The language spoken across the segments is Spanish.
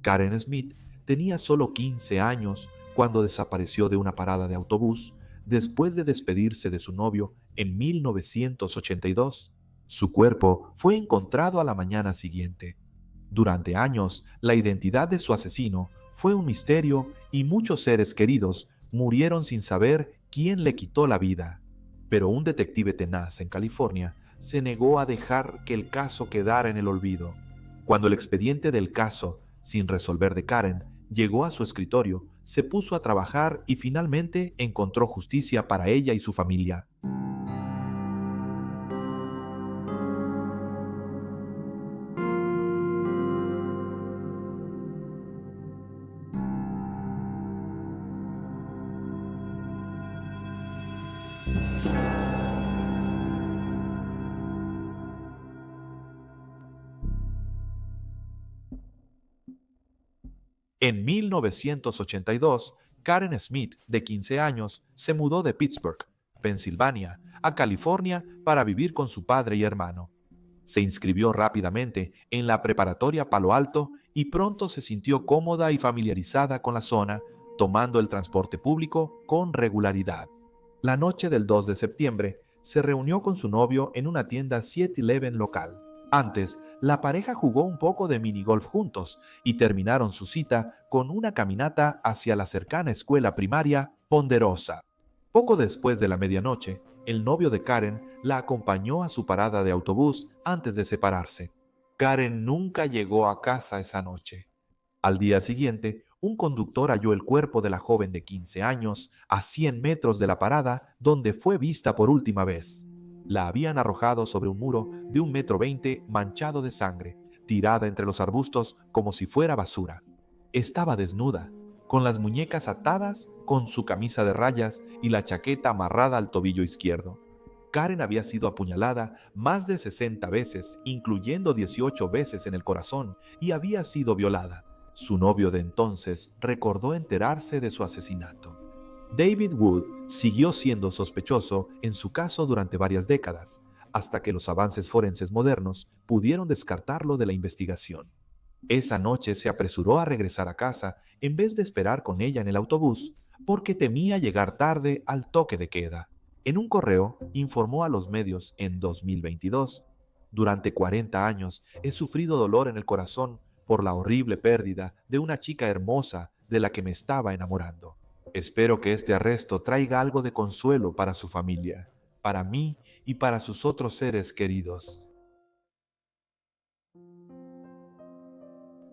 Karen Smith tenía solo 15 años cuando desapareció de una parada de autobús después de despedirse de su novio en 1982. Su cuerpo fue encontrado a la mañana siguiente. Durante años, la identidad de su asesino fue un misterio y muchos seres queridos murieron sin saber quién le quitó la vida. Pero un detective tenaz en California se negó a dejar que el caso quedara en el olvido. Cuando el expediente del caso, sin resolver de Karen, llegó a su escritorio, se puso a trabajar y finalmente encontró justicia para ella y su familia. En 1982, Karen Smith, de 15 años, se mudó de Pittsburgh, Pensilvania, a California para vivir con su padre y hermano. Se inscribió rápidamente en la preparatoria Palo Alto y pronto se sintió cómoda y familiarizada con la zona, tomando el transporte público con regularidad. La noche del 2 de septiembre, se reunió con su novio en una tienda 7-Eleven local. Antes, la pareja jugó un poco de minigolf juntos y terminaron su cita con una caminata hacia la cercana escuela primaria Ponderosa. Poco después de la medianoche, el novio de Karen la acompañó a su parada de autobús antes de separarse. Karen nunca llegó a casa esa noche. Al día siguiente, un conductor halló el cuerpo de la joven de 15 años a 100 metros de la parada donde fue vista por última vez. La habían arrojado sobre un muro de 1,20 m manchado de sangre, tirada entre los arbustos como si fuera basura. Estaba desnuda, con las muñecas atadas, con su camisa de rayas y la chaqueta amarrada al tobillo izquierdo. Karen había sido apuñalada más de 60 veces, incluyendo 18 veces en el corazón, y había sido violada. Su novio de entonces recordó enterarse de su asesinato. David Wood siguió siendo sospechoso en su caso durante varias décadas, hasta que los avances forenses modernos pudieron descartarlo de la investigación. Esa noche se apresuró a regresar a casa en vez de esperar con ella en el autobús, porque temía llegar tarde al toque de queda. En un correo informó a los medios en 2022: durante 40 años he sufrido dolor en el corazón por la horrible pérdida de una chica hermosa de la que me estaba enamorando. Espero que este arresto traiga algo de consuelo para su familia, para mí y para sus otros seres queridos.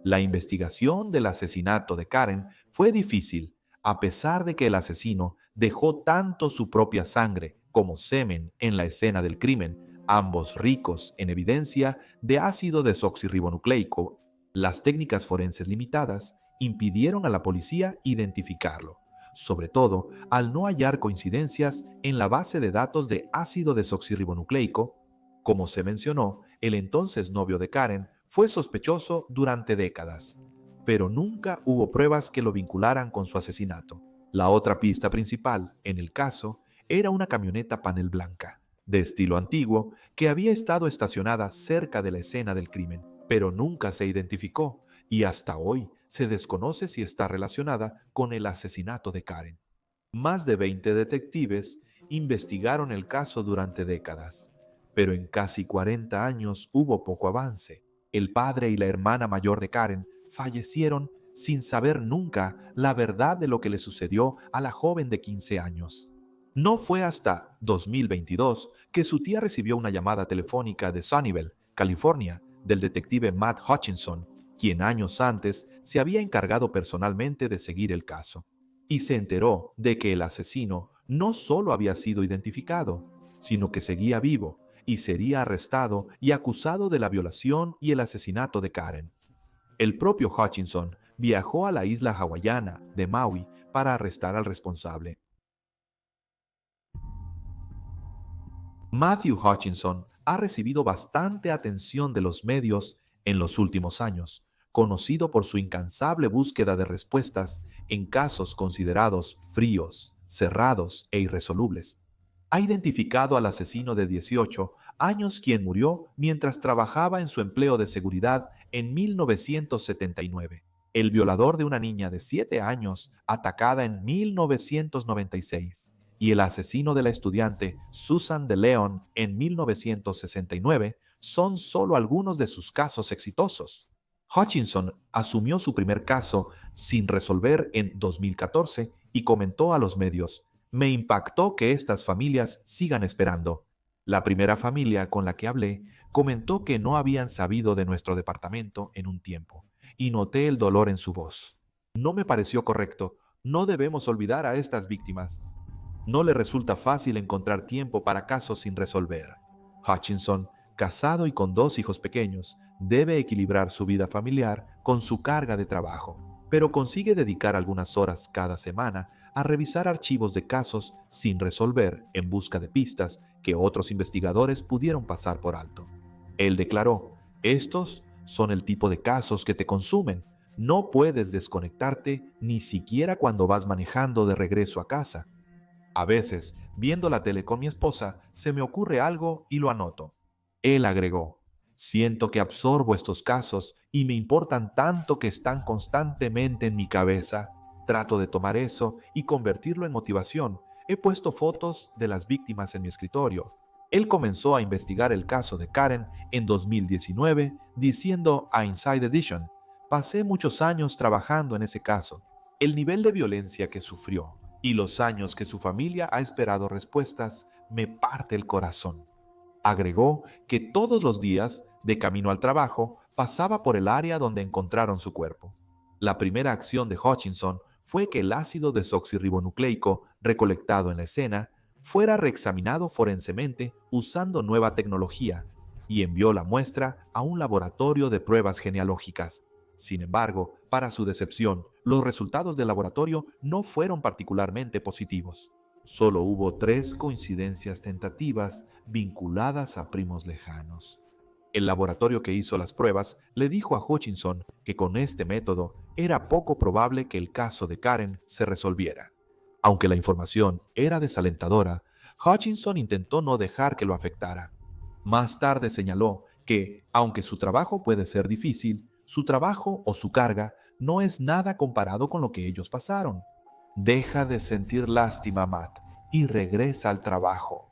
La investigación del asesinato de Karen fue difícil, a pesar de que el asesino dejó tanto su propia sangre como semen en la escena del crimen, ambos ricos en evidencia de ácido desoxirribonucleico. Las técnicas forenses limitadas impidieron a la policía identificarlo, sobre todo al no hallar coincidencias en la base de datos de ácido desoxirribonucleico. Como se mencionó, el entonces novio de Karen fue sospechoso durante décadas, pero nunca hubo pruebas que lo vincularan con su asesinato. La otra pista principal en el caso era una camioneta panel blanca, de estilo antiguo, que había estado estacionada cerca de la escena del crimen, pero nunca se identificó y hasta hoy se desconoce si está relacionada con el asesinato de Karen. Más de 20 detectives investigaron el caso durante décadas, pero en casi 40 años hubo poco avance. El padre y la hermana mayor de Karen fallecieron sin saber nunca la verdad de lo que le sucedió a la joven de 15 años. No fue hasta 2022 que su tía recibió una llamada telefónica de Sunnyvale, California, del detective Matt Hutchinson, quien años antes se había encargado personalmente de seguir el caso, y se enteró de que el asesino no solo había sido identificado, sino que seguía vivo y sería arrestado y acusado de la violación y el asesinato de Karen. El propio Hutchinson viajó a la isla hawaiana de Maui para arrestar al responsable. Matthew Hutchinson ha recibido bastante atención de los medios en los últimos años, conocido por su incansable búsqueda de respuestas en casos considerados fríos, cerrados e irresolubles. Ha identificado al asesino de 18 años quien murió mientras trabajaba en su empleo de seguridad en 1979. el violador de una niña de 7 años atacada en 1996 y el asesino de la estudiante Susan de Leon en 1969 son solo algunos de sus casos exitosos. Hutchinson asumió su primer caso sin resolver en 2014 y comentó a los medios: "Me impactó que estas familias sigan esperando. La primera familia con la que hablé comentó que no habían sabido de nuestro departamento en un tiempo, y noté el dolor en su voz. No me pareció correcto. No debemos olvidar a estas víctimas. No le resulta fácil encontrar tiempo para casos sin resolver. Hutchinson, casado y con 2 hijos pequeños, debe equilibrar su vida familiar con su carga de trabajo, pero consigue dedicar algunas horas cada semana a revisar archivos de casos sin resolver en busca de pistas que otros investigadores pudieron pasar por alto. Él declaró: "Estos son el tipo de casos que te consumen. No puedes desconectarte ni siquiera cuando vas manejando de regreso a casa. A veces, viendo la tele con mi esposa, se me ocurre algo y lo anoto". Él agregó: "Siento que absorbo estos casos y me importan tanto que están constantemente en mi cabeza. Trato de tomar eso y convertirlo en motivación. He puesto fotos de las víctimas en mi escritorio". Él comenzó a investigar el caso de Karen en 2019, diciendo a Inside Edition: "Pasé muchos años trabajando en ese caso. El nivel de violencia que sufrió y los años que su familia ha esperado respuestas me parte el corazón". Agregó que todos los días, de camino al trabajo, pasaba por el área donde encontraron su cuerpo. La primera acción de Hutchinson fue que el ácido desoxirribonucleico recolectado en la escena fuera reexaminado forensemente usando nueva tecnología, y envió la muestra a un laboratorio de pruebas genealógicas. Sin embargo, para su decepción, los resultados del laboratorio no fueron particularmente positivos. Solo hubo 3 coincidencias tentativas vinculadas a primos lejanos. El laboratorio que hizo las pruebas le dijo a Hutchinson que con este método era poco probable que el caso de Karen se resolviera. Aunque la información era desalentadora, Hutchinson intentó no dejar que lo afectara. Más tarde señaló que, aunque su trabajo puede ser difícil, su trabajo o su carga no es nada comparado con lo que ellos pasaron. Deja de sentir lástima, Matt, y regresa al trabajo.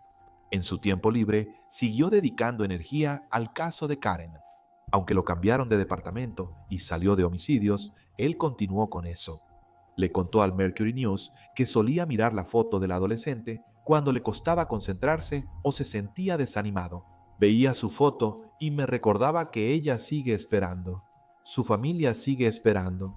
En su tiempo libre, siguió dedicando energía al caso de Karen. Aunque lo cambiaron de departamento y salió de homicidios, él continuó con eso. Le contó al Mercury News que solía mirar la foto del adolescente cuando le costaba concentrarse o se sentía desanimado. Veía su foto y me recordaba que ella sigue esperando. Su familia sigue esperando.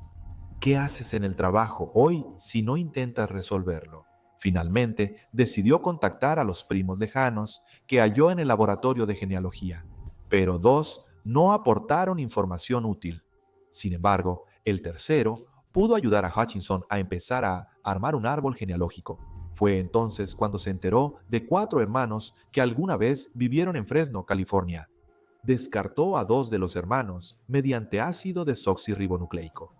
¿Qué haces en el trabajo hoy si no intentas resolverlo? Finalmente, decidió contactar a los primos lejanos que halló en el laboratorio de genealogía, pero 2 no aportaron información útil. Sin embargo, el tercero pudo ayudar a Hutchinson a empezar a armar un árbol genealógico. Fue entonces cuando se enteró de 4 hermanos que alguna vez vivieron en Fresno, California. Descartó a 2 de los hermanos mediante ácido desoxirribonucleico.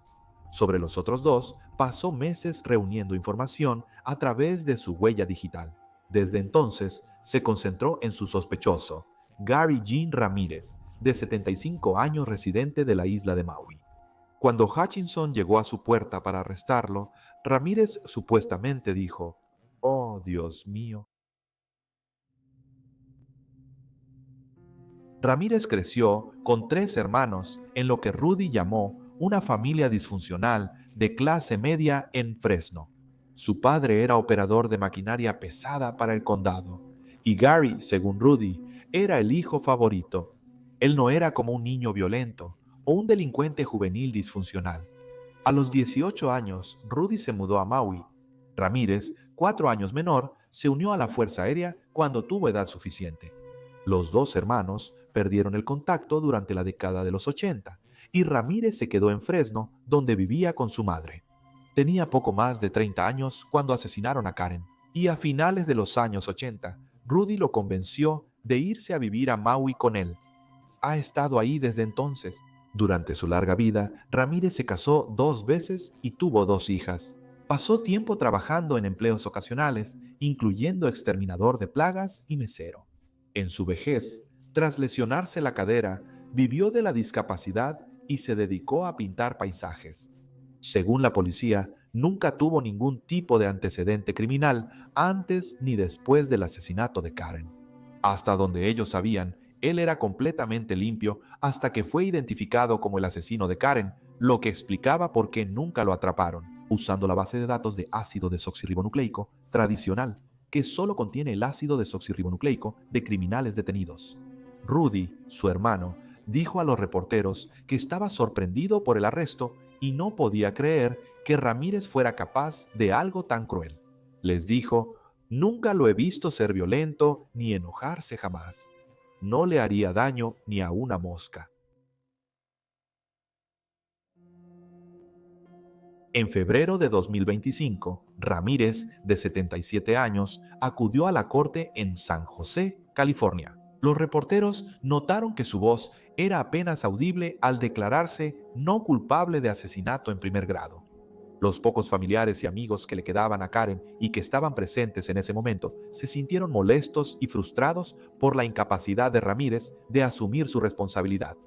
Sobre los otros 2, pasó meses reuniendo información a través de su huella digital. Desde entonces, se concentró en su sospechoso, Gary Jean Ramírez, de 75 años, residente de la isla de Maui. Cuando Hutchinson llegó a su puerta para arrestarlo, Ramírez supuestamente dijo: "Oh, Dios mío". Ramírez creció con 3 hermanos en lo que Rudy llamó una familia disfuncional de clase media en Fresno. Su padre era operador de maquinaria pesada para el condado, y Gary, según Rudy, era el hijo favorito. Él no era como un niño violento o un delincuente juvenil disfuncional. A los 18 años, Rudy se mudó a Maui. Ramírez, 4 años menor, se unió a la Fuerza Aérea cuando tuvo edad suficiente. Los 2 hermanos perdieron el contacto durante la década de los 80 y Ramírez se quedó en Fresno, donde vivía con su madre. Tenía poco más de 30 años cuando asesinaron a Karen, y a finales de los años 80, Rudy lo convenció de irse a vivir a Maui con él. Ha estado ahí desde entonces. Durante su larga vida, Ramírez se casó 2 veces y tuvo 2 hijas. Pasó tiempo trabajando en empleos ocasionales, incluyendo exterminador de plagas y mesero. En su vejez, tras lesionarse la cadera, vivió de la discapacidad y se dedicó a pintar paisajes. Según la policía, nunca tuvo ningún tipo de antecedente criminal antes ni después del asesinato de Karen. Hasta donde ellos sabían, él era completamente limpio hasta que fue identificado como el asesino de Karen, lo que explicaba por qué nunca lo atraparon, usando la base de datos de ácido desoxirribonucleico tradicional, que solo contiene el ácido desoxirribonucleico de criminales detenidos. Rudy, su hermano, dijo a los reporteros que estaba sorprendido por el arresto y no podía creer que Ramírez fuera capaz de algo tan cruel. Les dijo: "Nunca lo he visto ser violento ni enojarse jamás. No le haría daño ni a una mosca". En febrero de 2025, Ramírez, de 77 años, acudió a la corte en San José, California. Los reporteros notaron que su voz era apenas audible al declararse no culpable de asesinato en primer grado. Los pocos familiares y amigos que le quedaban a Karen y que estaban presentes en ese momento se sintieron molestos y frustrados por la incapacidad de Ramírez de asumir su responsabilidad,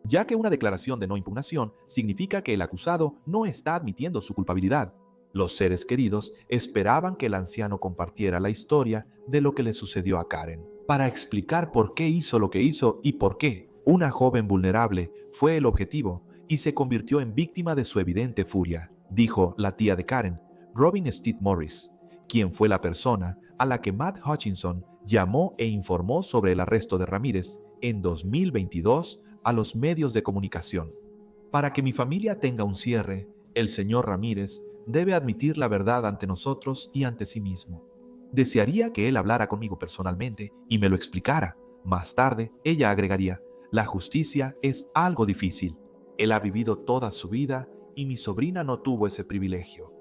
ya que una declaración de no impugnación significa que el acusado no está admitiendo su culpabilidad. Los seres queridos esperaban que el anciano compartiera la historia de lo que le sucedió a Karen, para explicar por qué hizo lo que hizo y por qué una joven vulnerable fue el objetivo y se convirtió en víctima de su evidente furia, dijo la tía de Karen, Robin Steed Morris, quien fue la persona a la que Matt Hutchinson llamó e informó sobre el arresto de Ramírez en 2022 a los medios de comunicación. Para que mi familia tenga un cierre, el señor Ramírez debe admitir la verdad ante nosotros y ante sí mismo. Desearía que él hablara conmigo personalmente y me lo explicara. Más tarde, ella agregaría: la justicia es algo difícil. Él ha vivido toda su vida y mi sobrina no tuvo ese privilegio.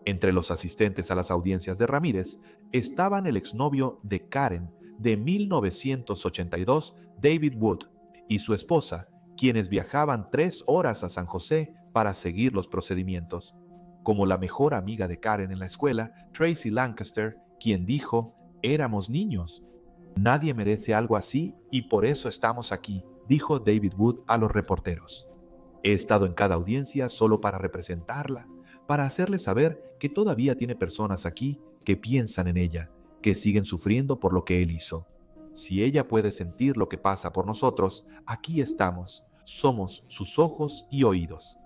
Entre los asistentes a las audiencias de Ramírez estaban el exnovio de Karen de 1982, David Wood, y su esposa, quienes viajaban 3 horas a San José para seguir los procedimientos. Como la mejor amiga de Karen en la escuela, Tracy Lancaster, quien dijo: "Éramos niños. Nadie merece algo así y por eso estamos aquí", dijo David Wood a los reporteros. "He estado en cada audiencia solo para representarla, para hacerle saber que todavía tiene personas aquí que piensan en ella, que siguen sufriendo por lo que él hizo. Si ella puede sentir lo que pasa por nosotros, aquí estamos, somos sus ojos y oídos".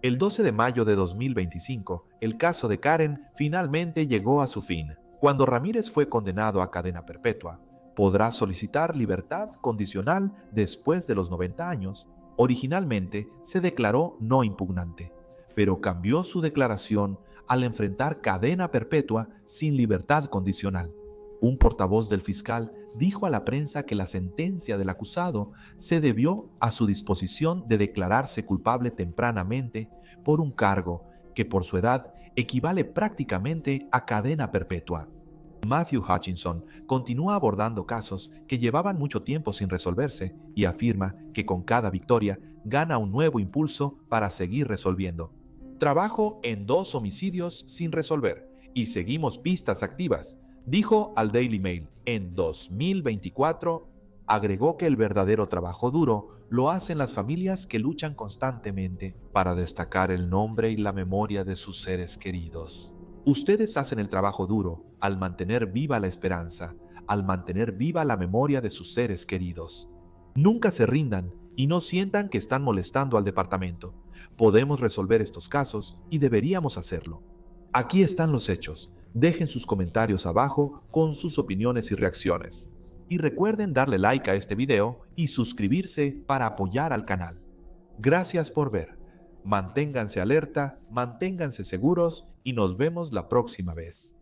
El 12 de mayo de 2025, el caso de Karen finalmente llegó a su fin. Cuando Ramírez fue condenado a cadena perpetua, podrá solicitar libertad condicional después de los 90 años. Originalmente se declaró no impugnante, pero cambió su declaración al enfrentar cadena perpetua sin libertad condicional. Un portavoz del fiscal dijo a la prensa que la sentencia del acusado se debió a su disposición de declararse culpable tempranamente por un cargo que por su edad equivale prácticamente a cadena perpetua. Matthew Hutchinson continúa abordando casos que llevaban mucho tiempo sin resolverse y afirma que con cada victoria gana un nuevo impulso para seguir resolviendo. "Trabajo en 2 homicidios sin resolver y seguimos pistas activas", dijo al Daily Mail. En 2024, agregó que el verdadero trabajo duro lo hacen las familias que luchan constantemente para destacar el nombre y la memoria de sus seres queridos. Ustedes hacen el trabajo duro al mantener viva la esperanza, al mantener viva la memoria de sus seres queridos. Nunca se rindan y no sientan que están molestando al departamento. Podemos resolver estos casos y deberíamos hacerlo. Aquí están los hechos. Dejen sus comentarios abajo con sus opiniones y reacciones. Y recuerden darle like a este video y suscribirse para apoyar al canal. Gracias por ver. Manténganse alerta, manténganse seguros y nos vemos la próxima vez.